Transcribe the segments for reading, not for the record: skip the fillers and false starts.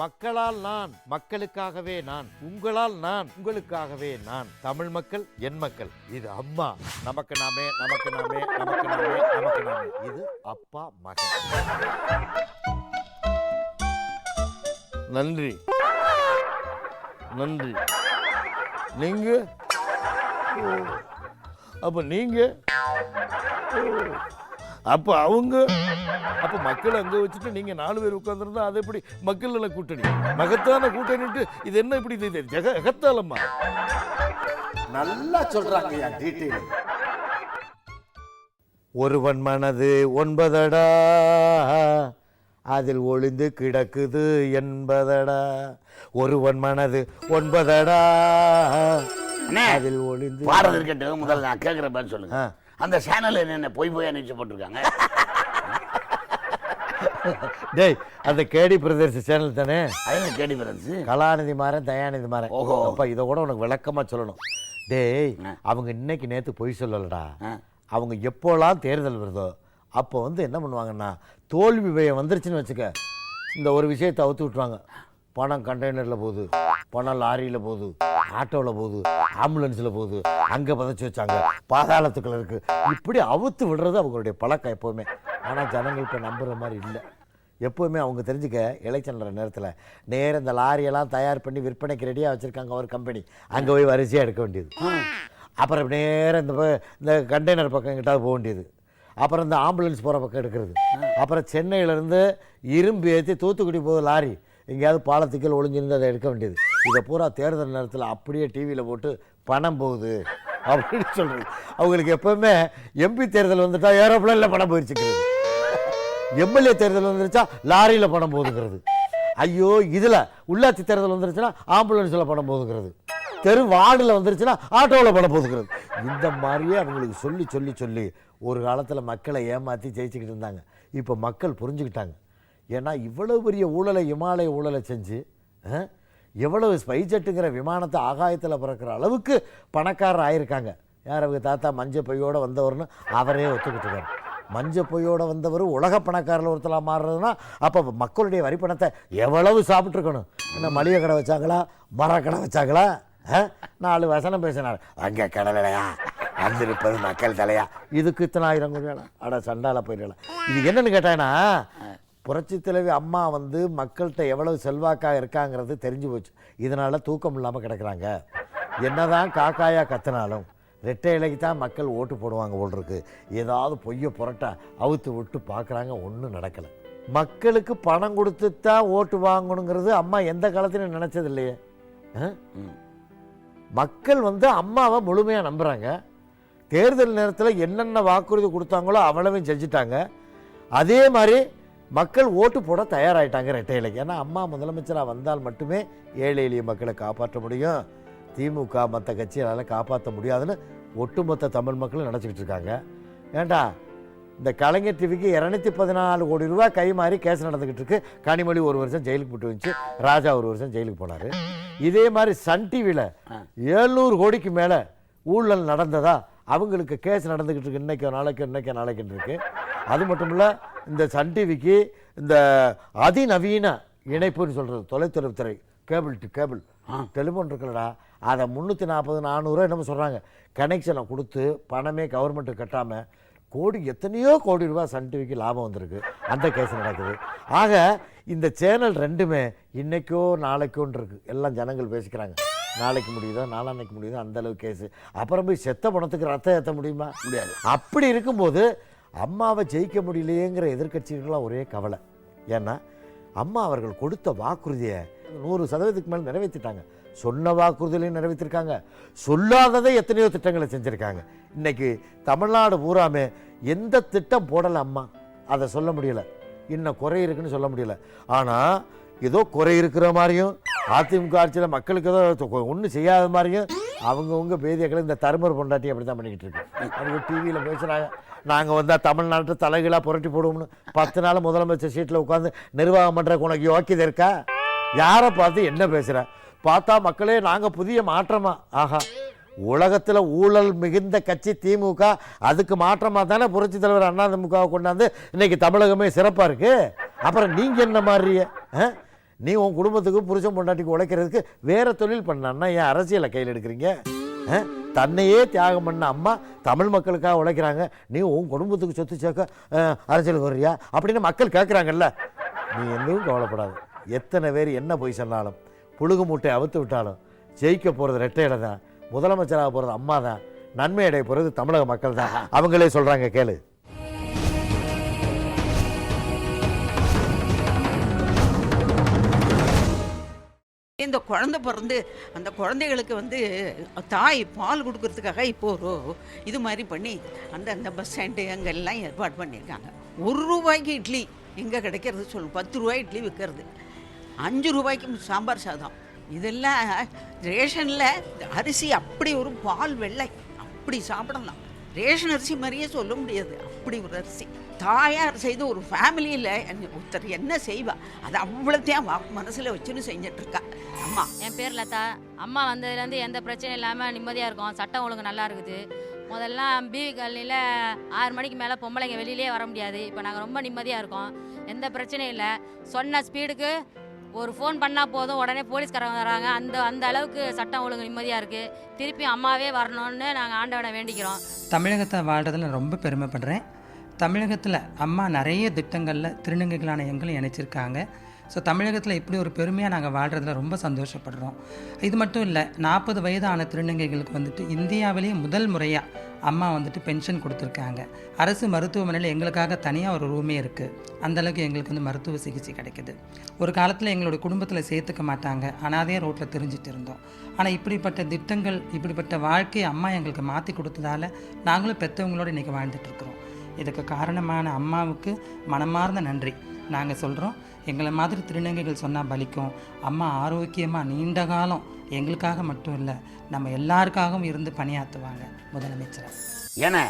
மக்களால் நான், மக்களுக்காகவே நான், உங்களால் நான், உங்களுக்காகவே நான். தமிழ் மக்கள் என் மக்கள். இது அம்மா. நமக்கு நாமே, நமக்கு நாமே, நமக்கு நாமே, நமக்கு நாமே. இது அப்பா மகன். நன்றி நன்றி. நீங்க அப்ப நீங்க அப்ப அவங்க அப்ப மக்கள் அங்க வச்சுட்டு நீங்க 4 பேர் உட்கார்ந்துருந்தா அது எப்படி மக்கள் நல கூட்டணி? மகத்தான கூட்டணிட்டு இது என்ன இப்படி ஜெகத்தாலம்மா? நல்லா சொல்றாங்க டீட்டெயில். ஒருவன் மனது 9 அதில் ஒளிந்து கிடக்குது 80. ஒருவன் மனது 9 அதில் ஒளிந்து. பாரத இருக்கட்டும், முதல்ல நான் கேட்கிற பதில் சொல்லுங்க. அந்த சேனல் என்ன போய் நிச்சயம் போட்டிருக்காங்க? டேய், அந்த கேடி பிரதர்ஸ் சேனல் தானே? அது கேடி பிரதர்ஸ், கலாநிதி மாறன், தயாநிதி மாறன். ஓஹோ. அப்பா இதை கூட உனக்கு விளக்கமா சொல்லணும். டேய், அவங்க இன்னைக்கு நேத்து பொய் சொல்லலடா. அவங்க எப்போலாம் தேர்தல் வருதோ அப்போ என்ன பண்ணுவாங்கன்னா, தோல்வி பயம் வந்துருச்சுன்னு வச்சுக்க, இந்த ஒரு விஷயத்தை அவுத்து விட்டுருவாங்க. பணம் கண்டெய்னரில் போகுது, பணம் லாரியில் போகுது, ஆட்டோவில் போகுது, ஆம்புலன்ஸில் போகுது, அங்கே பதைச்சி வச்சாங்க, பாதாளத்துக்குள்ள இருக்குது. இப்படி அவுத்து விடுறது அவங்களுடைய பழக்கம் எப்போவுமே. ஆனால் ஜனங்கள் இப்போ நம்புகிற மாதிரி இல்லை. எப்போவுமே அவங்க தெரிஞ்சுக்க, எலெக்ஷன் நேரத்தில் நேரம் இந்த லாரியெல்லாம் தயார் பண்ணி விற்பனைக்கு ரெடியாக வச்சுருக்காங்க ஒரு கம்பெனி. அங்கே போய் வரிசையாக எடுக்க வேண்டியது. அப்புறம் நேரம் இந்த கண்டெய்னர் பக்கம் எங்கிட்டாவது போக வேண்டியது. அப்புறம் இந்த ஆம்புலன்ஸ் போகிற பக்கம் எடுக்கிறது. அப்புறம் சென்னையிலேருந்து இரும்பு ஏற்றி தூத்துக்குடி போகுது லாரி, எங்கேயாவது பாலத்துக்கள் ஒளிஞ்சிருந்து அதை எடுக்க வேண்டியது. இதை பூரா தேர்தல் நேரத்தில் அப்படியே டிவியில் போட்டு பணம் போகுது அப்படின்னு சொல்கிறது. அவங்களுக்கு எப்போவுமே எம்பி தேர்தல் வந்துட்டா ஏரோப்ளேனில் பணம் போயிடுச்சுக்கிறது, எம்எல்ஏ தேர்தல் வந்துருச்சா லாரியில் பணம் போகுதுங்கிறது, ஐயோ இதில் உள்ளாட்சி தேர்தல் வந்துருச்சுன்னா ஆம்புலன்ஸில் பணம் போகுதுங்கிறது, தெரு வார்டில் வந்துருச்சுன்னா ஆட்டோவில் பணம் போகுதுங்கிறது. இந்த மாதிரியே அவங்களுக்கு சொல்லி சொல்லி சொல்லி ஒரு காலத்தில் மக்களை ஏமாற்றி ஜெயிச்சுக்கிட்டு இருந்தாங்க. இப்போ மக்கள் புரிஞ்சுக்கிட்டாங்க. ஏன்னா இவ்வளவு பெரிய ஊழலை, இமாலய ஊழலை செஞ்சு எவ்வளவு ஸ்பைஜெட்டுங்கிற விமானத்தை ஆகாயத்தில் பறக்கிற அளவுக்கு பணக்காரர் ஆயிருக்காங்க. யார் அவங்க தாத்தா மஞ்சள் பையோடு வந்தவர்னு அவரே ஒத்துக்கிட்டுருக்காரு. மஞ்சள் பொய்யோடு வந்தவர் உலக பணக்காரில் ஒருத்தலாம் மாறுறதுன்னா அப்போ மக்களுடைய வரி பணத்தை எவ்வளவு சாப்பிட்ருக்கணும்? என்ன மளிகை கடை வச்சாங்களா, மரக்கடை வச்சாங்களா? 4 வசனம் பேசினார். அங்கே கடலையா வந்திருப்பது மக்கள் தலையா, இதுக்கு இத்தனை 1000 கோடி வேணாம். அட சண்டால போயிடலாம். இது என்னன்னு கேட்டாங்கன்னா, புரட்சி தலைவி அம்மா மக்கள்கிட்ட எவ்வளவு செல்வாக்காக இருக்காங்கிறது தெரிஞ்சு போச்சு. இதனால் தூக்கம் இல்லாமல் கிடக்குறாங்க. என்னதான் காக்காயா கத்தினாலும் ரெட்டை இலைக்கு தான் மக்கள் ஓட்டு போடுவாங்க போல் இருக்கு. ஏதாவது பொய்யை புரட்டா அவுத்து விட்டு பார்க்குறாங்க, ஒன்றும் நடக்கலை. மக்களுக்கு பணம் கொடுத்து தான் ஓட்டு வாங்கணுங்கிறது அம்மா எந்த காலத்திலும் நினச்சது இல்லையே. மக்கள் அம்மாவை முழுமையாக நம்புகிறாங்க. தேர்தல் நேரத்தில் என்னென்ன வாக்குறுதி கொடுத்தாங்களோ அவ்வளவையும் செஞ்சுட்டாங்க. அதே மாதிரி மக்கள் ஓட்டு போட தயாராகிட்டாங்க ரெட்டை இலைக்கு. ஏன்னா அம்மா முதலமைச்சராக வந்தால் மட்டுமே ஏழை எளிய மக்களை காப்பாற்ற முடியும். திமுக மற்ற கட்சியால் காப்பாற்ற முடியாதுன்னு ஒட்டுமொத்த தமிழ் மக்களும் நினச்சிக்கிட்டு இருக்காங்க. ஏண்டா, இந்த கலைஞர் டிவிக்கு 214 கோடி ரூபா கை மாறி கேஸ் நடந்துக்கிட்டு இருக்கு. கனிமொழி 1 வருஷம் ஜெயிலுக்கு போட்டு வந்துச்சு, ராஜா 1 வருஷம் ஜெயிலுக்கு போனார். இதே மாதிரி சன் டிவியில் 700 கோடிக்கு மேலே ஊழல் நடந்ததா அவங்களுக்கு கேஸ் நடந்துக்கிட்டு இருக்கு. இன்னைக்கு நாளைக்கு இருக்கு. அது மட்டும் இல்லை, இந்த சன் டிவிக்கு இந்த அதிநவீன இணைப்புன்னு சொல்கிறது, தொலைத்தொலைத்துறை கேபிள் டு கேபிள் டெலிஃபோன் இருக்குல்லடா, அதை 340-400 என்னமோ சொல்கிறாங்க கனெக்ஷனை கொடுத்து பணமே கவர்மெண்ட்டுக்கு கட்டாமல் எத்தனையோ கோடி ரூபா சன் டிவிக்கு லாபம் வந்திருக்கு. அந்த கேஸ் நடக்குது. ஆக இந்த சேனல் ரெண்டுமே இன்னைக்கோ நாளைக்கோன்னு இருக்குது. எல்லாம் ஜனங்கள் பேசிக்கிறாங்க. நாளைக்கு முடியுதோ நாளான்னைக்கு முடியுதோ அந்த அளவு கேஸு. அப்புறம் போய் செத்த பணத்துக்கு ரத்தம் ஏற்ற முடியுமா? முடியாது. அப்படி இருக்கும்போது அம்மாவை ஜெயிக்க முடியலையேங்கிற எதிர்கட்சிகள்லாம் ஒரே கவலை. ஏன்னா அம்மா அவர்கள் கொடுத்த வாக்குறுதியை 100% மேலே நிறைவேற்றிட்டாங்க. சொன்ன வாக்குறுதிகளையும் நிறைவேற்றிருக்காங்க, சொல்லாததை எத்தனையோ திட்டங்களை செஞ்சுருக்காங்க. இன்னைக்கு தமிழ்நாடு பூராமே எந்த திட்டம் போடலை அம்மா, அதை சொல்ல முடியலை. இன்னும் குறை இருக்குன்னு சொல்ல முடியலை. ஆனால் ஏதோ குறை இருக்கிற மாதிரியும், அதிமுக ஆட்சியில் மக்களுக்கு ஏதோ ஒன்றும் செய்யாத மாதிரியும் அவங்கவுங்க பேதியக்களை இந்த தருமர் பொண்டாட்டி அப்படி தான் பண்ணிக்கிட்டு இருக்கு. அவங்க டிவியில் பேசுகிறாங்க, நாங்கள் வந்தால் தமிழ்நாட்டு தலைகளாக புரட்டி போடுவோம்னு. 10 நாள் முதலமைச்சர் சீட்டில் உட்காந்து நிர்வாகம் பண்ணுறக்கு உனக்கு யோக்கியதை இருக்கா? யாரை பார்த்து என்ன பேசுகிற? பார்த்தா மக்களே நாங்கள் புதிய மாற்றமா? ஆஹா, உலகத்தில் ஊழல் மிகுந்த கட்சி திமுக. அதுக்கு மாற்றமாக தானே புரட்சி தலைவர் அதிமுகவை கொண்டாந்து இன்னைக்கு தமிழகமே சிறப்பாக இருக்குது. அப்புறம் நீங்கள் என்ன மாதிரி நீ உன் குடும்பத்துக்கு புருஷன் பொண்டாட்டிக்கு உழைக்கிறதுக்கு வேற தொழில் பண்ணான்னா ஏன் அரசியலை கையில் எடுக்கிறீங்க? தன்னையே தியாகம் பண்ண அம்மா தமிழ் மக்களுக்காக உழைக்கிறாங்க, நீ உன் குடும்பத்துக்கு சொத்து சேர்க்க அரசியலுக்கு வர்றியா அப்படின்னு மக்கள் கேட்குறாங்கல்ல. நீ எதுவும் கவலைப்படாது. எத்தனை பேர் என்ன போய் சொன்னாலும் புழுகு மூட்டை அவுத்து விட்டாலும் ஜெயிக்க போகிறது ரெட்டையில தான், முதலமைச்சராக போகிறது அம்மா தான், நன்மை அடைய போகிறது தமிழக மக்கள் தான். அவங்களே சொல்கிறாங்க, கேளு. இந்த குழந்தை பிறந்து அந்த குழந்தைகளுக்கு தாய் பால் கொடுக்கறதுக்காக இப்போ ஒரு இது மாதிரி பண்ணி அந்த பஸ் ஸ்டாண்டு அங்கெல்லாம் ஏற்பாடு பண்ணியிருக்காங்க. 1 ரூபாய்க்கு இட்லி எங்கே கிடைக்கிறது சொல்லு, 10 ரூபாய் இட்லி விற்கிறது, 5 ரூபாய்க்கு சாம்பார் சாதம். இதெல்லாம் ரேஷனில் அரிசி அப்படி ஒரு பால் வெள்ளை அப்படி சாப்பிடலாம். ரேஷன் அரிசி மாதிரியே சொல்ல முடியாது, அப்படி ஒரு அரிசி. தாயார் செய்து ஒரு ஃபேமிலியில் ஒருத்தர் என்ன செய்வா அதை அவ்வளோத்தையும் மனசில் வச்சுன்னு செஞ்சிட்ருக்கா அம்மா. என் பேர் லதா. அம்மா வந்ததுலேருந்து எந்த பிரச்சனையும் இல்லாமல் நிம்மதியாக இருக்கும். சட்டம் ஒழுங்கு நல்லா இருக்குது. முதல்லாம் பிவி காலனியில் 6 மணிக்கு மேலே பொம்பளைங்க வெளியிலே வர முடியாது. இப்போ நாங்கள் ரொம்ப நிம்மதியாக இருக்கோம், எந்த பிரச்சனையும் இல்லை. சொன்ன ஸ்பீடுக்கு ஒரு ஃபோன் பண்ணால் போதும், உடனே போலீஸ்காரங்க வராங்க. அந்த அளவுக்கு சட்டம் ஒழுங்கு நிம்மதியாக இருக்குது. திருப்பி அம்மாவே வரணும்னு நாங்கள் ஆண்டவனை வேண்டிக்கிறோம். தமிழகத்தை வாழ்கிறதுல ரொம்ப பெருமைப்படுறேன். தமிழகத்தில் அம்மா நிறைய திட்டங்களில் திருநங்கைகளான எங்களும் இணைச்சிருக்காங்க. ஸோ தமிழகத்தில் இப்படி ஒரு பெருமையாக நாங்கள் வாழ்கிறதுல ரொம்ப சந்தோஷப்படுறோம். இது மட்டும் இல்லை, 40 வயதான திருநங்கைகளுக்கு இந்தியாவிலேயே முதல் முறையாக அம்மா பென்ஷன் கொடுத்துருக்காங்க. அரசு மருத்துவமனையில் எங்களுக்காக தனியாக ஒரு ரூமே இருக்குது. அந்தளவுக்கு எங்களுக்கு மருத்துவ சிகிச்சை கிடைக்குது. ஒரு காலத்தில் எங்களோட குடும்பத்தில் சேர்த்துக்க மாட்டாங்க, அனாதையாக ரோட்டில் தெரிஞ்சிட்டு இருந்தோம். ஆனால் இப்படிப்பட்ட திட்டங்கள், இப்படிப்பட்ட வாழ்க்கையை அம்மா எங்களுக்கு மாற்றி கொடுத்ததால் நாங்களும் பெற்றவங்களோடு இன்றைக்கி வாழ்ந்துட்டுருக்குறோம். இதுக்கு காரணமான அம்மாவுக்கு மனமார்ந்த நன்றி நாங்கள் சொல்கிறோம். எங்களை மாதிரி திருநங்கைகள் சொன்னால் பலிக்கும். அம்மா ஆரோக்கியமாக நீண்ட காலம் எங்களுக்காக மட்டும் இல்லை, நம்ம எல்லாருக்காகவும் இருந்து பணியாற்றுவாங்க முதலமைச்சர். ஏன்னா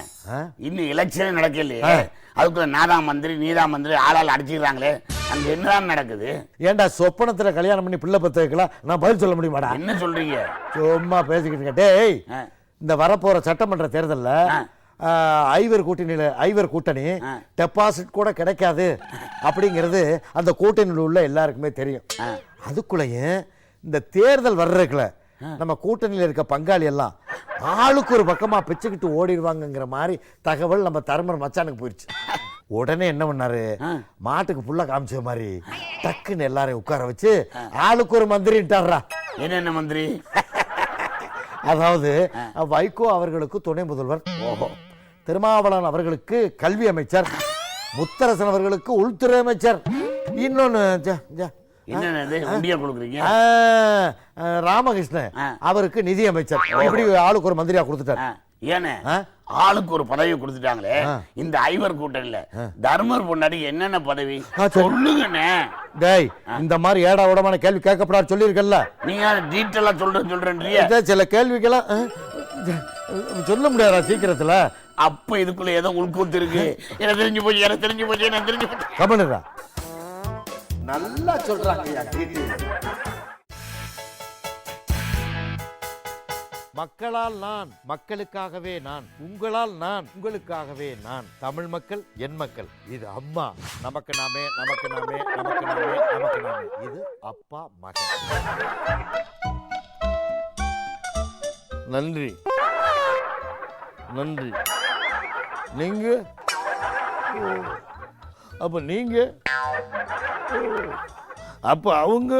இன்னும் எலெக்ஷனே நடக்கலையே, அதுக்குள்ள நாதான் மந்திரி நீதான் மந்திரி ஆளால் அடிச்சுக்கிறாங்களே, அங்கே என்னதான் நடக்குது? ஏன்டா சொப்பனத்துல கல்யாணம் பண்ணி பிள்ளை பத்த வைக்கலாம், நான் பதில் சொல்ல முடியுமாடா? என்ன சொல்றீங்க? சும்மா பேசிக்கிட்டு இருக்க. டேய், இந்த வரப்போற சட்டமன்ற தேர்தலில் ஐவர் கூட்டணி டெபாசிட் கூட கிடைக்காது அப்படிங்கிறது அந்த கூட்டணியில் உள்ள எல்லாருக்குமே தெரியும். அதுக்குள்ளேயும் இந்த தேர்தல் வர்றதுக்குள்ள நம்ம கூட்டணியில் இருக்க பங்காளி எல்லாம் ஆளுக்கு ஒரு பக்கமா பிச்சுக்கிட்டு ஓடிடுவாங்கங்கிற மாதிரி தகவல் நம்ம தருமர் மச்சானுக்கு போயிடுச்சு. உடனே என்ன பண்ணாரு, மாட்டுக்கு புள்ள காமிச்ச மாதிரி டக்குன்னு எல்லாரையும் உட்கார வச்சு ஆளுக்கு ஒரு மந்திரிட்டாரா. என்னென்ன மந்திரி? அதாவது வைகோ அவர்களுக்கு துணை முதல்வர், திருமாவளவன் அவர்களுக்கு கல்வி அமைச்சர், முத்தரசன் அவர்களுக்கு உள்துறை அமைச்சர், இன்னொன்னு ராமகிருஷ்ணன் அவருக்கு நிதி அமைச்சர். இப்படி ஆளுக்கு ஒரு மந்திரியா கொடுத்துட்டாரு. ஏன்னா ஆளுக்கு ஒரு பதவி கொடுத்துட்டாங்களே, இந்த ஐவர் கூட்டணியில தர்மர் பொண்டாடி என்னென்ன பதவி சொல்லுங்கண்ணே. டேய், இந்த மாதிரி ஏடா உடமான கேள்வி கேட்கப்படாது சொல்லியிருக்கல. நீங்க டீட்டெயிலா சொல்றேன்றீங்க. சில கேள்விக்கெல்லாம் சொல்ல முடியாதா சீக்கிரத்துல? அப்ப இதுக்குள்ள ஏதோ உள்கூத்து இருக்கு. எனக்கு தெரிஞ்சு போச்சு. கமனுடா நல்லா சொல்றாங்க. மக்களால் நான், மக்களுக்காகவே நான், உங்களால் நான், உங்களுக்காகவே நான். தமிழ் மக்கள் என் மக்கள். இது அம்மா, நமக்கு நாமே, நமக்கு நாமே, நமக்கு நாமே, நமக்கு நாமே. இது அப்பா மகன். நன்றி நன்றி. நீங்க அப்ப நீங்க அப்ப அவங்க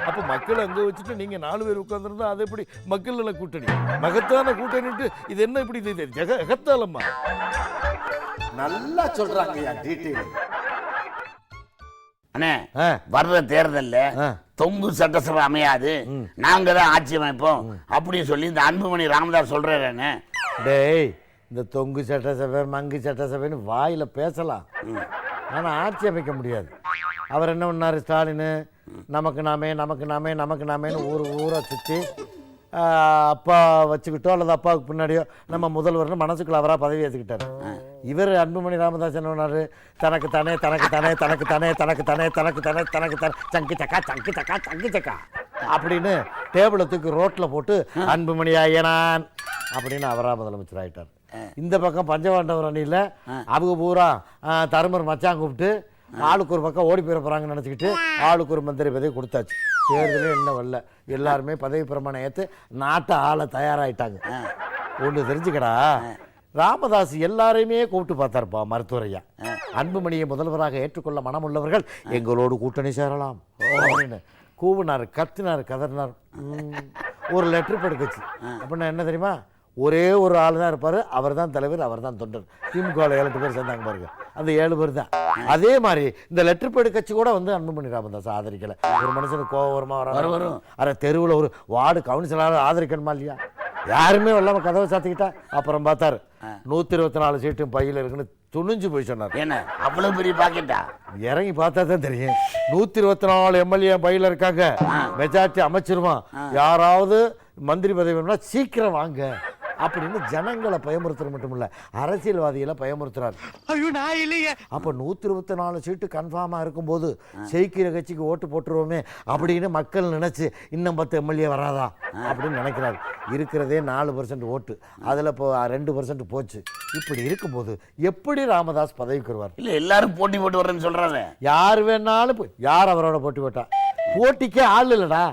அப்ப மக்கள் அங்க வச்சுட்டு நீங்க 4 பேர் உட்கார்ந்துருந்தா அது எப்படி மக்கள் நல கூட்டணி? மகத்தான கூட்டணிட்டு இது என்ன இப்படி ஜெகத்தாலம்மா நல்லா சொல்றாங்க. அண்ணே, வர்ற தேர்தல்ல தொங்கு சட்டசபை அமையாது, நாங்க தான் ஆட்சி அமைப்போம் அப்படின்னு சொல்லி இந்த அன்புமணி ராமதாஸ் சொல்றாரு. டேய், இந்த தொங்கு சட்டசபை மங்கு சட்டசபைன்னு வாயில பேசலாம், ஆனா ஆட்சி அமைக்க முடியாது. அவர் என்ன பண்ணாரு, ஸ்டாலின் நமக்கு நாமே நமக்கு நாமே நமக்கு நாமேன்னு ஊரை சுற்றி அப்பா வச்சுக்கிட்டோ அல்லது அப்பாவுக்கு பின்னாடியோ நம்ம முதல்வர்னு மனசுக்குள்ள அவராக பதவி ஏற்றுக்கிட்டாரு. இவர் அன்புமணி ராமதாஸ் என்ன பண்ணாரு, தனக்கு தானே தனக்கு தானே தனக்கு தானே தனக்கு தானே தனக்கு தானே தனக்கு தானே சங்கு சக்கா சங்கு சக்கா சங்கு சக்கா அப்படின்னு டேபிளை தூக்கி ரோட்டில் போட்டு அன்புமணி ஐயனான் அப்படின்னு அவராக முதலமைச்சர் ஆகிட்டார். இந்த பக்கம் பஞ்சபாண்டவர் அணியில் அவங்க பூரா தருமர் மச்சான் கூப்பிட்டு ஆளுக்கு ஒரு பக்கம் ஓடி போயிட போகிறாங்கன்னு நினச்சிக்கிட்டு ஆளுக்கு ஒரு மந்திரி பதவி கொடுத்தாச்சு. தேர்தலே என்ன வரல, எல்லாருமே பதவி பிரமாணம் ஏற்று நாட்டை ஆள தயாராகிட்டாங்க. ஒன்று தெரிஞ்சுக்கடா, ராமதாஸ் எல்லாரையுமே கூப்பிட்டு பார்த்தாருப்பா மருத்துவரையா. அன்புமணியை முதல்வராக ஏற்றுக்கொள்ள மனமுள்ளவர்கள் எங்களோடு கூட்டணி சேரலாம் அப்படின்னு கூவினார், கத்தினார், கதறினார். ஒரு லெட்டர் படுக்குச்சு. அப்படின்னா என்ன தெரியுமா, ஒரே ஒரு ஆள் தான் இருப்பார், அவர் தான் தலைவர், அவர் தான் தொண்டர். திமுகவில் 7 பேர் சேர்ந்தாங்க பாருங்க, அந்த 7 பேர் தான். அதே மாதிரி இந்த லெட்டர் பேடு கட்சி கூட வந்து அன்புமணி ராமதாஸ் ஆதரிக்கல. ஒரு மனுஷனுக்கு கோபமா வரும். அரை தெருவில் ஒரு வார்டு கவுன்சிலராக ஆதரிக்கணுமா இல்லையா? யாருமே இல்லாம கதவை சாத்திக்கிட்டா. அப்புறம் பார்த்தாரு 124 சீட்டும் பையில இருக்குன்னு துணிஞ்சு போய் சொன்னார். என்ன அவ்வளவு பெரிய பாக்கெட்டா? இறங்கி பார்த்தா தான் தெரியும். 124 எம்எல்ஏ பையில இருக்காங்க, மெஜாரிட்டி அமைச்சிருவான். யாராவது மந்திரி பதவி வேணும்னா சீக்கிரம் வாங்க அப்படின்னு ஜனங்களை பயமுறுத்துற மட்டும் இல்ல, அரசியல்வாதிகளை பயமுறுத்துறாரு. அப்ப 124 சீட்டு கன்ஃபார்மா இருக்கும்போது ஜெயிக்கிற கட்சிக்கு ஓட்டு போட்டுருவோமே அப்படின்னு மக்கள் நினைச்சு இன்னும் 10 எம்எல்ஏ வராதா அப்படின்னு நினைக்கிறாரு. இருக்கிறதே 4% ஓட்டு, அதுல இப்போ 2% போச்சு. இப்படி இருக்கும்போது எப்படி ராமதாஸ் பதவிக்கு வருவார்? இல்ல எல்லாரும் போட்டி போட்டு வர்றேன்னு சொல்றாங்க. யார் வேணாலும் யார் அவரோட போட்டி போட்டா? போட்டிக்கே ஆள் இல்லடா.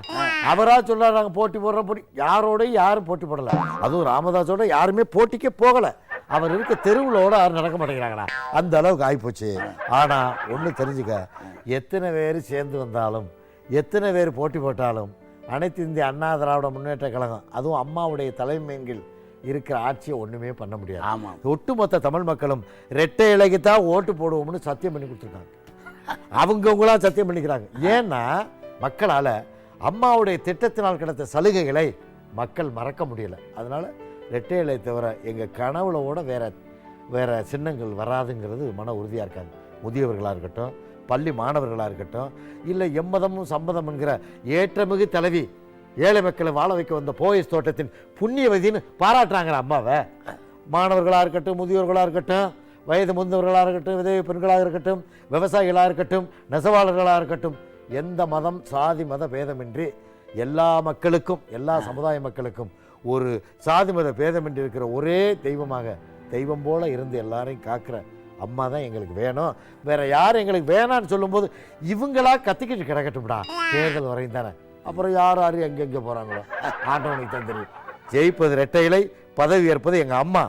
அவரா சொல்றாரு நாங்க போட்டி போடுற, போட்டி யாரோடையும் யாரும் போட்டி போடல. அதுவும் ராமதாஸோட யாருமே போட்டிக்கே போகல. அவர் இருக்க தெருவுலோட யாரும் நடக்க மாட்டேங்கிறாங்கடா, அந்த அளவுக்கு ஆகிப்போச்சு. ஆனா ஒண்ணு தெரிஞ்சுக்க, எத்தனை பேர் சேர்ந்து வந்தாலும் எத்தனை பேர் போட்டி போட்டாலும் அனைத்து இந்திய அண்ணா திராவிட முன்னேற்ற கழகம், அதுவும் அம்மாவுடைய தலைமையில் இருக்கிற ஆட்சியை ஒண்ணுமே பண்ண முடியாது. ஆமா, ஒட்டுமொத்த தமிழ் மக்களும் இரட்டை இலைக்கு தான் ஓட்டு போடுவோம்னு சத்தியம் பண்ணி கொடுத்துருக்காங்க. அவங்கவுங்களா சத்தியம் பண்ணிக்கிறாங்க. ஏன்னா மக்களால அம்மாவுடைய திட்டத்தினால் கிடைத்த சலுகைகளை மக்கள் மறக்க முடியல. அதனால இரட்டை இலை தவிர எங்க கனவுல கூட வேற சின்னங்கள் வராதுங்கிறது மன உறுதியா இருக்காங்க. முதியவர்களா இருக்கட்டும், பள்ளி மாணவர்களா இருக்கட்டும், இல்லை எம்மதமும் சம்மதம் என்கிற ஏற்றமிகு தலைவி ஏழை மக்களை வாழ வைக்க வந்த போயஸ் தோட்டத்தின் புண்ணியவதின்னு பாராட்டுறாங்க அம்மாவை. மாணவர்களா இருக்கட்டும், முதியோர்களா இருக்கட்டும், வயது முதிர்ந்தவர்களாக இருக்கட்டும், விதவை பெண்களாக இருக்கட்டும், விவசாயிகளாக இருக்கட்டும், நெசவாளர்களாக இருக்கட்டும், எந்த மதம் சாதி மத பேதமின்றி எல்லா மக்களுக்கும், எல்லா சமுதாய மக்களுக்கும் ஒரு சாதி மத பேதமின்றி இருக்கிற ஒரே தெய்வமாக, தெய்வம் போல இருந்து எல்லாரையும் காக்கிற அம்மா தான் எங்களுக்கு வேணும். வேற யார் எங்களுக்கு வேணான்னு சொல்லும்போது இவங்களா கத்திக்கிட்டு கிடக்கட்டும்டா. தேர்தல் வரையும் தானே, அப்புறம் யார் யார் எங்கெங்கே போறாங்களோ ஆண்டவனுக்கு தான் தெரியும். ஜெயிப்பது இரட்டை இலை, பதவி ஏற்பது எங்க அம்மா.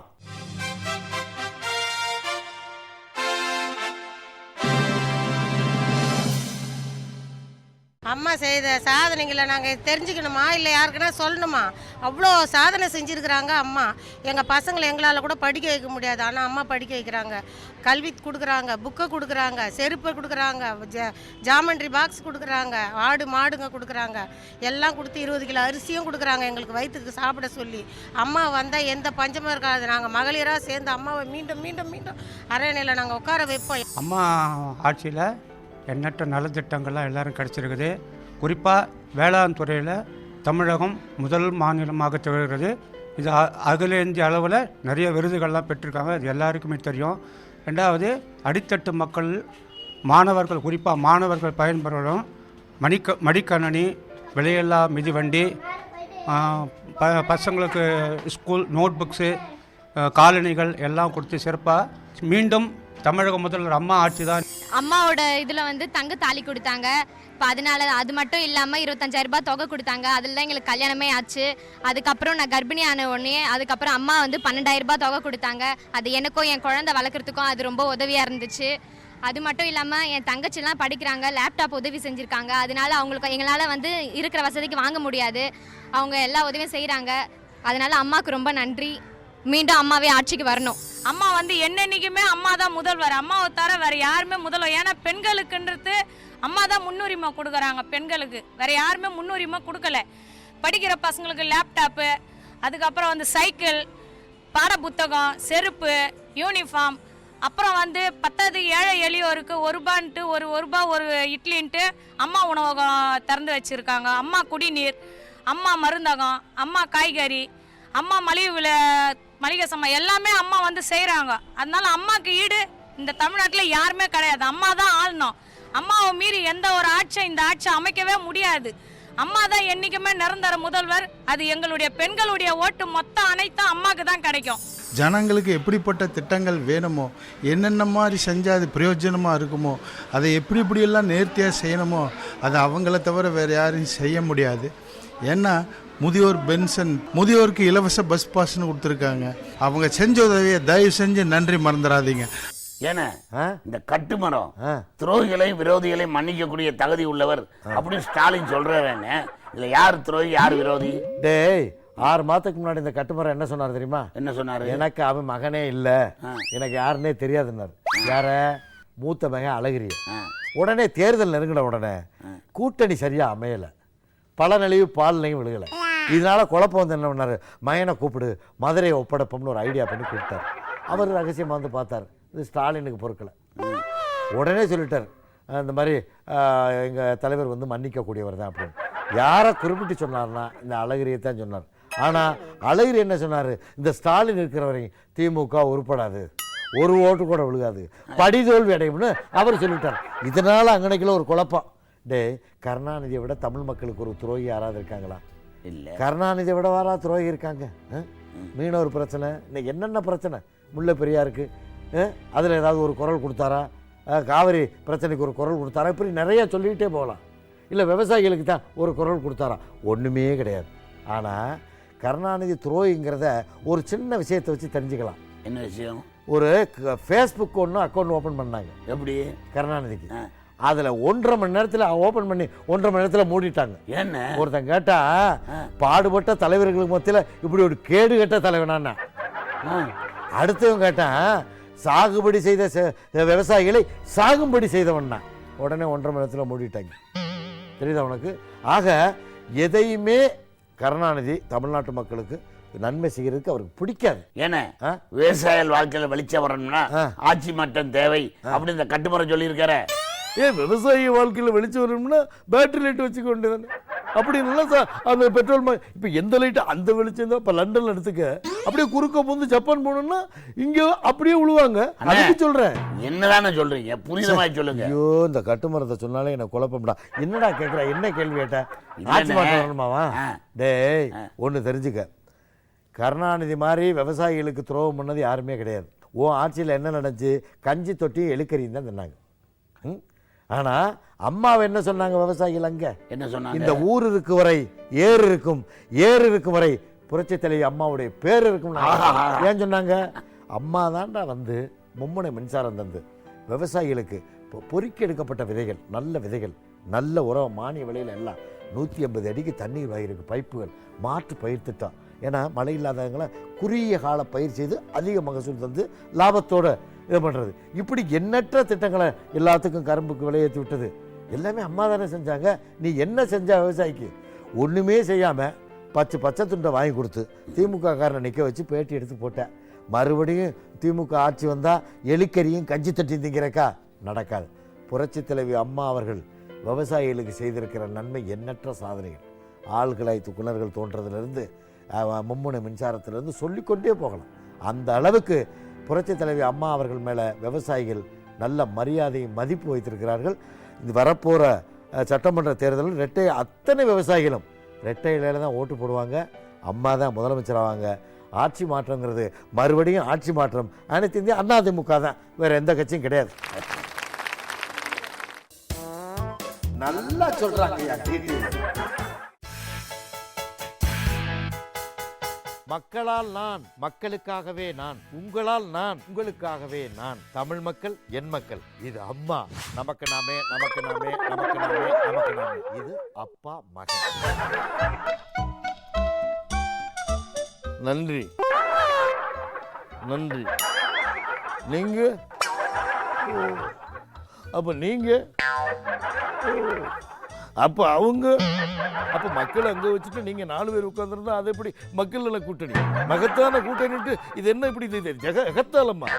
அம்மா செய்த சாதனைகளை நாங்கள் தெரிஞ்சுக்கணுமா இல்லை யாருக்குன்னா சொல்லணுமா? அவ்வளோ சாதனை செஞ்சுருக்குறாங்க அம்மா. எங்கள் பசங்களை எங்களால் கூட படிக்க வைக்க முடியாது, ஆனால் அம்மா படிக்க வைக்கிறாங்க. கல்வி கொடுக்குறாங்க, புக்கை கொடுக்குறாங்க, செருப்பை கொடுக்குறாங்க, ஜாமெண்ட்ரி பாக்ஸ் கொடுக்குறாங்க, ஆடு மாடுங்க கொடுக்குறாங்க, எல்லாம் கொடுத்து 20 கிலோ அரிசியும் கொடுக்குறாங்க எங்களுக்கு வயிற்றுக்கு சாப்பிட சொல்லி. அம்மா வந்தால் எந்த பஞ்சமும் இருக்காது. நாங்கள் மகளிராக சேர்ந்து அம்மாவை மீண்டும் மீண்டும் மீண்டும் அரணையில் நாங்கள் உட்கார வைப்போம். அம்மா ஆட்சியில் எண்ணற்ற நலத்திட்டங்கள்லாம் எல்லோரும் கிடச்சிருக்குது. குறிப்பாக வேளாண் துறையில் தமிழகம் முதல் மாநிலமாக திகழ்கிறது. இது அகில இந்திய அளவில் நிறைய விருதுகள்லாம் பெற்றிருக்காங்க, இது எல்லாருக்குமே தெரியும். ரெண்டாவது, அடித்தட்டு மக்கள் மாணவர்கள், குறிப்பாக மாணவர்கள் பயன்பெறும் மடிக்கணனி, விலையில்லா மிதிவண்டி, பசங்களுக்கு ஸ்கூல் நோட் புக்ஸு, காலணிகள் எல்லாம் கொடுத்து சிறப்பாக மீண்டும் தமிழக முதல்வர் அம்மா ஆட்சி தான். அம்மாவோட இதில் வந்து தங்க தாலி கொடுத்தாங்க. இப்போ அதனால அது மட்டும் இல்லாமல் 25,000 ரூபாய் தொகை கொடுத்தாங்க. அதில் தான் எங்களுக்கு கல்யாணமே ஆச்சு. அதுக்கப்புறம் நான் கர்ப்பிணி ஆன உடனே அதுக்கப்புறம் அம்மா வந்து 12,000 ரூபாய் தொகை கொடுத்தாங்க. அது எனக்கும் என் குழந்தை வளர்க்குறதுக்கும் அது ரொம்ப உதவியாக இருந்துச்சு. அது மட்டும் இல்லாமல் என் தங்கச்சிலாம் படிக்கிறாங்க, லேப்டாப் உதவி செஞ்சுருக்காங்க. அதனால அவங்களுக்கு எங்களால் வந்து இருக்கிற வசதிக்கு வாங்க முடியாது, அவங்க எல்லா உதவியும் செய்கிறாங்க. அதனால அம்மாவுக்கு ரொம்ப நன்றி. மீண்டும் அம்மாவே ஆட்சிக்கு வரணும். அம்மா வந்து என்னன்னைக்குமே அம்மா தான் முதல்வர். அம்மாவை தவிர வேற யாருமே முதல்வர். ஏன்னா பெண்களுக்குன்றது அம்மா தான் முன்னுரிமை கொடுக்குறாங்க. பெண்களுக்கு வேற யாருமே முன்னுரிமை கொடுக்கல. படிக்கிற பசங்களுக்கு லேப்டாப்பு, அதுக்கப்புறம் வந்து சைக்கிள், பாட புத்தகம், செருப்பு, யூனிஃபார்ம், அப்புறம் வந்து 10வது ஏழை எளியோருக்கு 1 ரூபான்ட்டு ஒரு ரூபா ஒரு இட்லின்ட்டு அம்மா உணவகம் திறந்து வச்சுருக்காங்க. அம்மா குடிநீர், அம்மா மருந்தகம், அம்மா காய்கறி, அம்மா மளிகை சாமான் எல்லாமே அம்மா வந்து செய்கிறாங்க. அதனால அம்மாவுக்கு ஈடு இந்த தமிழ்நாட்டில் யாருமே கிடையாது. அம்மா தான் ஆளணும். அம்மாவை மீறி எந்த ஒரு ஆட்சியை இந்த ஆட்சி அமைக்கவே முடியாது. அம்மா தான் என்றைக்குமே நிரந்தர முதல்வர். அது எங்களுடைய பெண்களுடைய ஓட்டு மொத்தம் அனைத்தும் அம்மாவுக்கு தான் கிடைக்கும். ஜனங்களுக்கு எப்படிப்பட்ட திட்டங்கள் வேணுமோ, என்னென்ன மாதிரி செஞ்சால் அது பிரயோஜனமாக இருக்குமோ, அதை எப்படியெல்லாம் நேர்த்தியாக செய்யணுமோ அதை அவங்கள தவிர வேறு யாரையும் செய்ய முடியாது. ஏன்னா முதியோர் பென்ஷன், முதியோருக்கு இலவச பஸ் பாஸ்ன்னு கொடுத்துருக்காங்க. அவங்க செஞ்ச உதவியை தயவு செஞ்சு நன்றி மறந்துடாதீங்க. ஏன்னா இந்த கட்டுமரம் துரோகிகளையும் விரோதிகளையும் மன்னிக்கக்கூடிய தகுதி உள்ளவர் அப்படின்னு ஸ்டாலின் சொல்றாருங்க. இதுல யார் துரோகி யார் விரோதி? டேய், 6 மாதத்துக்கு முன்னாடி இந்த கட்டுமரம் என்ன சொன்னார் தெரியுமா? என்ன சொன்னாரு? எனக்கு அவன் மகனே இல்ல, எனக்கு யாருன்னே தெரியாதுன்னாரு. யார? மூத்த மகன் அழகிரி. உடனே தேர்தல் நெருங்கின உடனே கூட்டணி சரியா அமையல, பலநிலையும் பால்நிலையும் விழுகலை. இதனால குழப்பம் வந்து என்ன பண்ணாரு, மகனை கூப்பிடு மதுரையை ஒப்படைப்போம்னு ஒரு ஐடியா பண்ணி கூப்பிட்டார். அவர் ரகசியமாக வந்து பார்த்தார், இது ஸ்டாலினுக்கு பொறுக்கலை. உடனே சொல்லிட்டார், இந்த மாதிரி எங்கள் தலைவர் வந்து மன்னிக்கக்கூடியவர் தான் அப்படின்னு. யாரை குறிப்பிட்டு சொன்னார்னா இந்த அழகிரியை தான் சொன்னார். ஆனால் அழகிரி என்ன சொன்னார், இந்த ஸ்டாலின் இருக்கிற வரைக்கும் திமுக உருப்படாது, ஒரு ஓட்டு கூட விழுகாது, படிதோல்வி அடையும்னு அவர் சொல்லிட்டார். இதனால் அங்கனைக்குள்ள ஒரு குழப்பம். டே, கருணாநிதியை விட தமிழ் மக்களுக்கு ஒரு துரோகி யாராவது இருக்காங்களா? இல்லை. கருணாநிதியை விட வாரா துரோகி இருக்காங்க? மீனவர் பிரச்சனை, இன்னைக்கு என்னென்ன பிரச்சனை, முல்லை பெரியாருக்கு அதில் ஏதாவது ஒரு குரல் கொடுத்தாரா? காவிரி பிரச்சனைக்கு ஒரு குரல் கொடுத்தாரா? இப்படி நிறைய சொல்லிக்கிட்டே போகலாம். இல்லை விவசாயிகளுக்கு தான் ஒரு குரல் கொடுத்தாரா? ஒன்றுமே கிடையாது. ஆனால் கருணாநிதி துரோகிங்கிறத ஒரு சின்ன விஷயத்தை வச்சு தெரிஞ்சுக்கலாம். என்ன விஷயம்? ஒரு ஃபேஸ்புக் ஒன்று அக்கௌண்ட் ஓப்பன் பண்ணாங்க. எப்படி? கருணாநிதிக்கு. அதில் 1.5 மணி நேரத்தில் ஓப்பன் பண்ணி 1.5 மணி நேரத்தில் மூடிட்டாங்க. என்ன? ஒருத்தன் கேட்டா, பாடுபட்ட தலைவர்களுக்கு மத்தியில் இப்படி ஒரு கேடு கட்ட தலைவனான்னா. அடுத்தவன் கேட்டான், சாகுபடி செய்த விவசாயிகளை சாகும்படி செய்தவன்னா. உடனே 1.5 மணி நேரத்தில் மூடிட்டாங்க. தெரியுதா உனக்கு? ஆக எதையுமே கருணாநிதி தமிழ்நாட்டு மக்களுக்கு நன்மை செய்யறதுக்கு அவருக்கு பிடிக்காது. ஏன்னா விவசாய வாழ்க்கையில வெளிச்சம் வரணும்னா ஆட்சி மாற்றம் தேவை அப்படின்னு இந்த கட்டுமரம் சொல்லியிருக்காரு. விவசாய வாழ்க்கையில் வெளிச்சம் வரணும்னா பேட்டரி லைட் வச்சுக்க வேண்டியதானே? அப்படின்னு சார் அந்த பெட்ரோல் இப்போ எந்த லைட்டு அந்த வெளிச்சம் தான். இப்போ லண்டன்ல எடுத்துக்க, அப்படியே குறுக்க போந்து ஜப்பான் போகணும்னா இங்கே அப்படியே விழுவாங்க. அதுக்கு சொல்றேன். என்னதானே சொல்றீங்க? புரியுத மாதிரி சொல்லுங்க. ஐயோ, இந்த கட்டுமரத்தை சொன்னாலே எனக்கு குழப்பம்டா. என்னடா கேட்குற, என்ன கேள்வி கேட்ட? ஆட்சி மாற்றம் வரணுமாவா? டேய், ஒன்று தெரிஞ்சுக்க, கருணாநிதி மாதிரி விவசாயிகளுக்கு துரோகம் பண்ணது யாருமே கிடையாது. ஆட்சியில் என்ன நடந்துச்சு? கஞ்சி தொட்டியும் எலுக்கறியும் தான் சொன்னாங்க. ஆனால் அம்மாவை என்ன சொன்னாங்க விவசாயிகள்? அங்கே என்ன சொன்னாங்க? இந்த ஊர் இருக்கு வரை ஏறு இருக்கும், ஏறு இருக்கும் வரை புரட்சி தலைவி அம்மாவுடைய பேர் இருக்கும். ஏன் சொன்னாங்க? அம்மா தான்டா வந்து மும்முனை மின்சாரம் தந்து விவசாயிகளுக்கு பொறுக்கி எடுக்கப்பட்ட விதைகள், நல்ல விதைகள், நல்ல உரம், மானிய விலையில் எல்லாம் 150 அடிக்கு தண்ணீர் வாயிருக்கு, பைப்புகள், மாற்று பயிர் திட்டம். ஏன்னா மழை இல்லாதவங்களை குறுகிய கால பயிர் செய்து அதிக மகசூல் தந்து லாபத்தோடு இது பண்ணுறது. இப்படி எண்ணற்ற திட்டங்களை எல்லாத்துக்கும் கரும்புக்கு விலையேற்றி விட்டது எல்லாமே அம்மா தானே செஞ்சாங்க. நீ என்ன செஞ்சா விவசாயிக்கு? ஒன்றுமே செய்யாமல் பச்சை துண்டை வாங்கி கொடுத்து திமுக காரனை நிற்க வச்சு பேட்டி எடுத்து போட்டேன். மறுபடியும் திமுக ஆட்சி வந்தால் எலிக்கறியும் கஞ்சி தட்டி திங்கிறக்கா? நடக்காது. புரட்சி தலைவி அம்மா அவர்கள் விவசாயிகளுக்கு செய்திருக்கிற நன்மை எண்ணற்ற சாதனைகள். ஆழ்குழாய் கிணறுகள் தோன்றதுலேருந்து மும்முனை மின்சாரத்திலிருந்து சொல்லிக்கொண்டே போகலாம். அந்த அளவுக்கு புரட்சி தலைவி அம்மா அவர்கள் மேலே விவசாயிகள் நல்ல மரியாதையும் மதிப்பு வைத்திருக்கிறார்கள். இது வரப்போகிற சட்டமன்ற தேர்தலில் ரெட்டை அத்தனை விவசாயிகளும் ரெட்டை இலையில தான் ஓட்டு போடுவாங்க. அம்மா தான் முதலமைச்சர் ஆவாங்க. ஆட்சி மாற்றங்கிறது மறுபடியும் ஆட்சி மாற்றம் அனைத்து இந்திய அதிமுக தான், வேற எந்த கட்சியும் கிடையாது. நல்லா சொல்றாங்க. மக்களால் நான், மக்களுக்காகவே நான், உங்களால் நான், உங்களுக்காகவே நான். தமிழ் மக்கள் என் மக்கள். இது அம்மா. நமக்கு நாமே, நமக்கு நாமே, நமக்கு நாமே, நமக்கு நாமே. இது அப்பா மகன். நன்றி, நன்றி. நீங்க அப்ப நீங்க அப்ப அவங்க அப்ப மக்களை அங்க வச்சுட்டு நீங்க 4 பேர் உட்கார்ந்துருந்தா அது எப்படி மக்கள் நல கூட்டணி? மகத்தான கூட்டணிட்டு இது என்ன இப்படி எகத்தாலம்மா?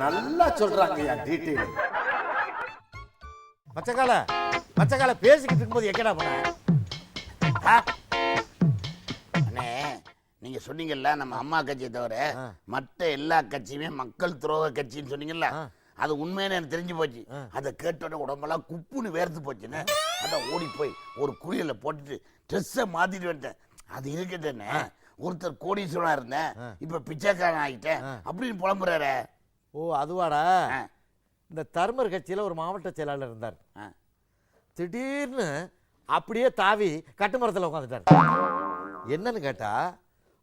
நல்லா சொல்றாங்க. மச்சக்கால பேசிக்கிட்டு இருக்கும்போது எக்கடா போன? அண்ணே, நீங்க சொன்னீங்கல்ல நம்ம அம்மா கட்சியை தவிர மற்ற எல்லா கட்சியுமே மக்கள் துரோக கட்சின்னு சொன்னீங்கல்ல, அது உண்மைன்னு எனக்கு தெரிஞ்சு போச்சு. அதை கேட்டோட உடம்பெல்லாம் குப்புன்னு வேர்த்து போச்சுன்னு அதான் ஓடி போய் ஒரு குளியல போட்டுட்டு ட்ரெஸ்ஸை மாத்திட்டு வந்துட்டேன். அது இருக்கட்டேன்னு ஒருத்தர் கோடீஸ்வரனா இருந்தேன் இப்ப பிச்சைக்காரன் ஆகிட்டேன் அப்படின்னு புலம்புறாரு. ஓ அதுவாடா. இந்த தர்மர் கட்சியில் ஒரு மாவட்ட செயலாளர் இருந்தார். திடீர்னு அப்படியே தாவி கட்டுமரத்தில் உட்காந்துட்டார். என்னன்னு கேட்டால்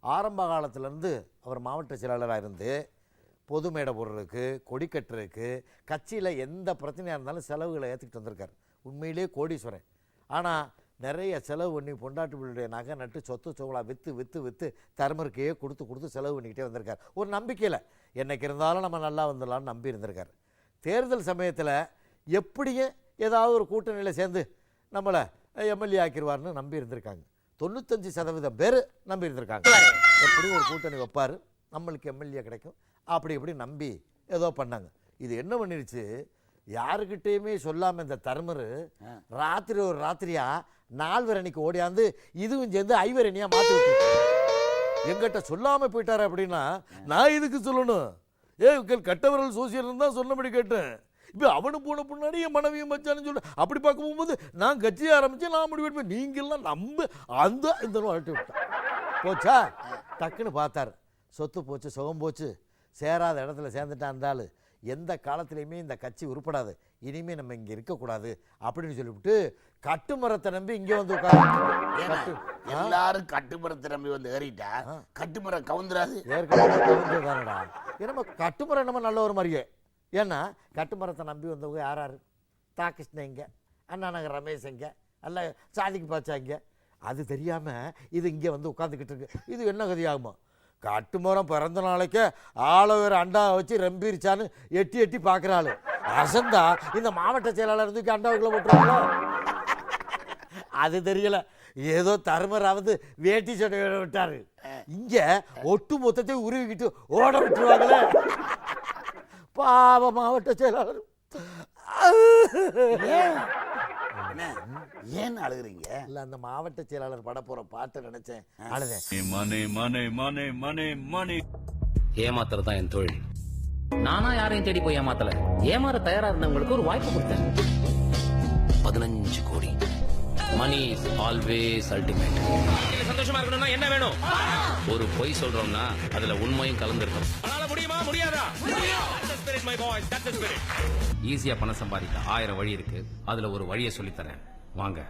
ஆரம்ப காலத்துலேருந்து அவர் மாவட்ட செயலாளராக இருந்து பொது மேடை போடுறதுக்கு கொடி கட்டுறதுக்கு கட்சியில் எந்த பிரச்சனையாக இருந்தாலும் செலவுகளை ஏற்றுக்கிட்டு வந்திருக்கார். உண்மையிலே கோடீஸ்வரன். ஆனால் நிறைய செலவு பண்ணி பொண்டாட்டிகளுடைய நகை நட்டு சொத்து சோழா விற்று விற்று விற்று தர்மருக்கே கொடுத்து செலவு பண்ணிக்கிட்டே வந்திருக்கார். ஒரு நம்பிக்கையில் என்னைக்கு இருந்தாலும் நம்ம நல்லா வந்துடலான்னு நம்பி இருந்திருக்கார். தேர்தல் சமயத்தில் எப்படியும் ஏதாவது ஒரு கூட்டணியில் சேர்ந்து நம்மளை எம்எல்ஏ ஆக்கிடுவார்னு நம்பி இருந்திருக்காங்க. 95% பேர் நம்பி இருந்திருக்காங்க. எப்படி ஒரு கூட்டணி வைப்பார், நம்மளுக்கு எம்எல்ஏ கிடைக்கும், அப்படி இப்படி நம்பி ஏதோ பண்ணாங்க. இது என்ன பண்ணிடுச்சு, யாருக்கிட்டேயுமே சொல்லாமல் இந்த தர்மர் ராத்திரி ஒரு ராத்திரியா 4 அன்னைக்கு ஓடியாந்து இதுவும் சேர்ந்து 5 அணியாக மாற்றி விட்டு எங்கிட்ட சொல்லாமல் போயிட்டாரு. அப்படின்னா நான் இதுக்கு சொல்லணும், கட்டவரல் சோசியல் தான் சொன்னபடி கேட்டேன். இப்போ அவனு போன பின்னாடி என் மனைவியும் மச்சான்னு சொல்ல அப்படி பார்க்க போகும்போது நான் கட்சியை ஆரம்பித்து நான் முடிவெடுப்பேன். நீங்கள்லாம் நம்ப அந்த இந்த அழட்டி விட்டேன். போச்சா டக்குன்னு பார்த்தார், சொத்து போச்சு, சுகம் போச்சு, சேராத இடத்துல சேர்ந்துட்டான் இருந்தாலும் எந்த காலத்துலையுமே இந்த கட்சி உருப்படாது, இனிமேல் நம்ம இங்கே இருக்கக்கூடாது அப்படின்னு சொல்லிவிட்டு கட்டுமரத்தை நம்பி இங்கே வந்து உட்காந்து. எல்லாரும் கட்டுமரத்தை நம்பி வந்து ஏறிட்டா கட்டுமரம் கவுந்துராது. ஏற்கனவே கவுந்துதானடா. ஏன்னா கட்டுமரம் நம்ம நல்ல ஒரு மாதிரியே. ஏன்னா கட்டுமரத்தை நம்பி வந்தவங்க யார்? தாகிருஷ்ணன் இங்கே, அண்ணா நகர் ரமேஷ் இங்கே, அல்ல சாதிக்கு பாச்சா இங்கே. அது தெரியாமல் இது இங்கே வந்து உட்காந்துக்கிட்டு இருக்கு. இது என்ன கதையாகுமா? கட்டுமரம் பிறந்த நாளைக்கு ஆளவர் அண்டா வச்சு ரம்பிருச்சான்னு எட்டி எட்டி பார்க்குறாள். அசந்தா இந்த மாவட்ட செயலாளர் தூக்கி அண்டாவுக்குள்ள போட்டுருவாங்களோ அது தெரியல. ஏதோ தர்மராவது வேட்டி சட்டை விட்டாரு, இங்க ஒட்டு மொத்தத்தை உருவிக்கிட்டு ஓட விட்டுருவாங்களே. பாவ மாவட்ட செயலாளர். ஏன் அழுகுறீங்க? இல்ல அந்த மாவட்ட செயலாளர் பட போற பாட்டை நினைச்சேன், அழுதேன். ஏமாத்துறது தான் என் தொழில். நானா யாரையும் தேடி போய் ஏமாத்தல, ஏமாற தயாரா இருந்தவங்களுக்கு ஒரு வாய்ப்பு கொடுத்தேன். 15 கோடி. Money is always ultimate. சந்தோஷமா இருக்கணும்னா என்ன வேணும்? ஒரு பொய் சொல்றோம்னா அதுல உண்மையும் கலந்துருக்கும். முடியுமா முடியாதா? ஈஸியா பணம் சம்பாதிக்க 1000 வழி இருக்கு. அதுல ஒரு வழியை சொல்லித்தரேன், வாங்க.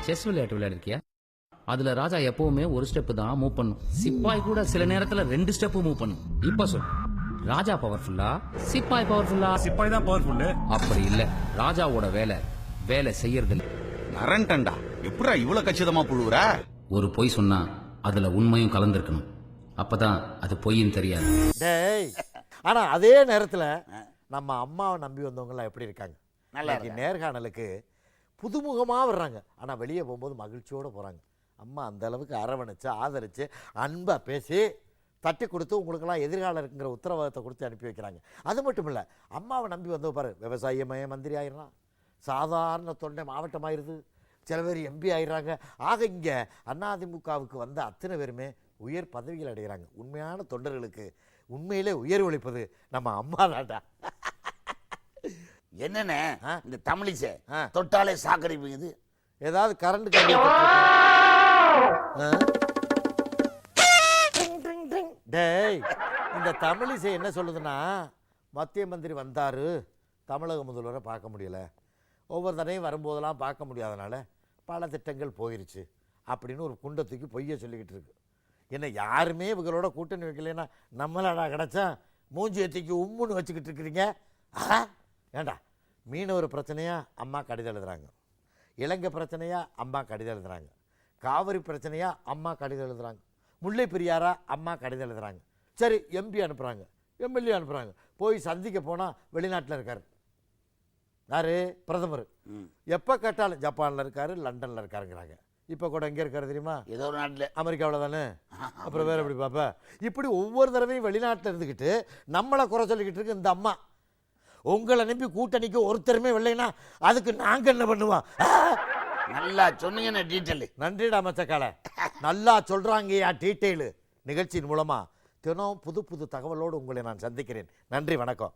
செஸ் விளையாட்டு விளையாடிருக்கியா? அதுல ராஜா எப்பவுமே ஒரு ஸ்டெப் தான் மூவ் பண்ணும். சிப்பாய் கூட சில நேரத்துல 2 ஸ்டெப் மூவ் பண்ணும். இப்ப சொல்லு, ராஜா பவர்ஃபுல்லா சிப்பாய் பவர்ஃபுல்லா? சிப்பாய் தான் பவர்ஃபுல். அப்படி இல்ல, ராஜாவோட வேலை செய்யறது இல்ல. நரண்டா எப்படா இவ்வளவு கச்சிதமா புழுவுற? ஒரு பொய் சொன்னா அதுல உண்மையும் கலந்துருக்கணும், அப்பதான் அது பொய்ன்னு தெரியாது. டேய், ஆனா அதே நேரத்துல நம்ம அம்மாவை நம்பி வந்தவங்கலாம் எப்படி இருக்காங்க? நல்லா நேர்காணலுக்கு புதுமுகமாக வர்றாங்க, ஆனால் வெளியே போகும்போது மகிழ்ச்சியோடு போகிறாங்க. அம்மா அந்த அளவுக்கு அரவணைச்சு ஆதரித்து அன்பாக பேசி தட்டி கொடுத்து உங்களுக்கெல்லாம் எதிர்காலம் இருக்குங்கிற உத்தரவாதத்தை கொடுத்து அனுப்பி வைக்கிறாங்க. அது மட்டும் இல்லை, அம்மாவை நம்பி வந்த பாரு, விவசாயமய மந்திரி ஆயிடலாம், சாதாரண தொண்டை மாவட்டம் ஆயிடுது, சில பேர் எம்பி ஆயிடுறாங்க. ஆக இங்கே அதிமுகவுக்கு வந்த அத்தனை பேருமே உயர் பதவிகள் அடைகிறாங்க. உண்மையான தொண்டர்களுக்கு உண்மையிலே உயர்வளிப்பது நம்ம அம்மா தாண்டா. என்னன்னு இந்த தமிழிசை தொட்டாலே சாக்கடிப்புங்குது. ஏதாவது கரண்ட் டேய், இந்த தமிழிசை என்ன சொல்லுதுன்னா, மத்திய மந்திரி வந்தார், தமிழக முதல்வரை பார்க்க முடியலை, ஒவ்வொரு தடையும் வரும்போதெல்லாம் பார்க்க முடியாதனால பல திட்டங்கள் போயிருச்சு அப்படின்னு ஒரு குண்டை தூக்கி பொய்யை சொல்லிக்கிட்டு இருக்கு. என்ன யாருமே இவங்களோட கூட்டணி வைக்கலைன்னா நம்மளாடா கிடச்சா மூஞ்சி தூக்கி உம்முன்னு வச்சுக்கிட்டு இருக்கிறீங்க? ஏண்டா, மீனவர் பிரச்சனையாக அம்மா கடிதம் எழுதுகிறாங்க, இலங்கை பிரச்சனையாக அம்மா கடிதம் எழுதுகிறாங்க, காவிரி பிரச்சனையாக அம்மா கடிதம் எழுதுகிறாங்க, முல்லை பெரியாரா அம்மா கடிதம் எழுதுகிறாங்க. சரி, எம்பி அனுப்புகிறாங்க, எம்எல்ஏ அனுப்புகிறாங்க. போய் சந்திக்க போனால் வெளிநாட்டில் இருக்கார் யார்? பிரதமர். எப்போ கேட்டாலும் ஜப்பானில் இருக்கார், லண்டனில் இருக்காருங்கிறாங்க. இப்போ கூட எங்கே இருக்காரு தெரியுமா? ஏதோ ஒரு நாட்டில். அமெரிக்காவில் தானே. அப்புறம் வேறு எப்படி பாப்பா? இப்படி ஒவ்வொரு தடவையும் வெளிநாட்டில் இருந்துக்கிட்டு நம்மளை குறை சொல்லிக்கிட்டு இருக்கு இந்த அம்மா. உங்களை நம்பி கூட்டணிக்கு ஒருத்தருமே வெள்ளைனா அதுக்கு நாங்கள் என்ன பண்ணுவோம்? நல்லா சொன்னீங்க டீட்டெயில். நன்றிடா மச்சக்கால, நல்லா சொல்கிறாங்கய்யா டீட்டெயிலு. நிகழ்ச்சியின் மூலமாக தினம் புது புது தகவலோடு உங்களை நான் சந்திக்கிறேன். நன்றி, வணக்கம்.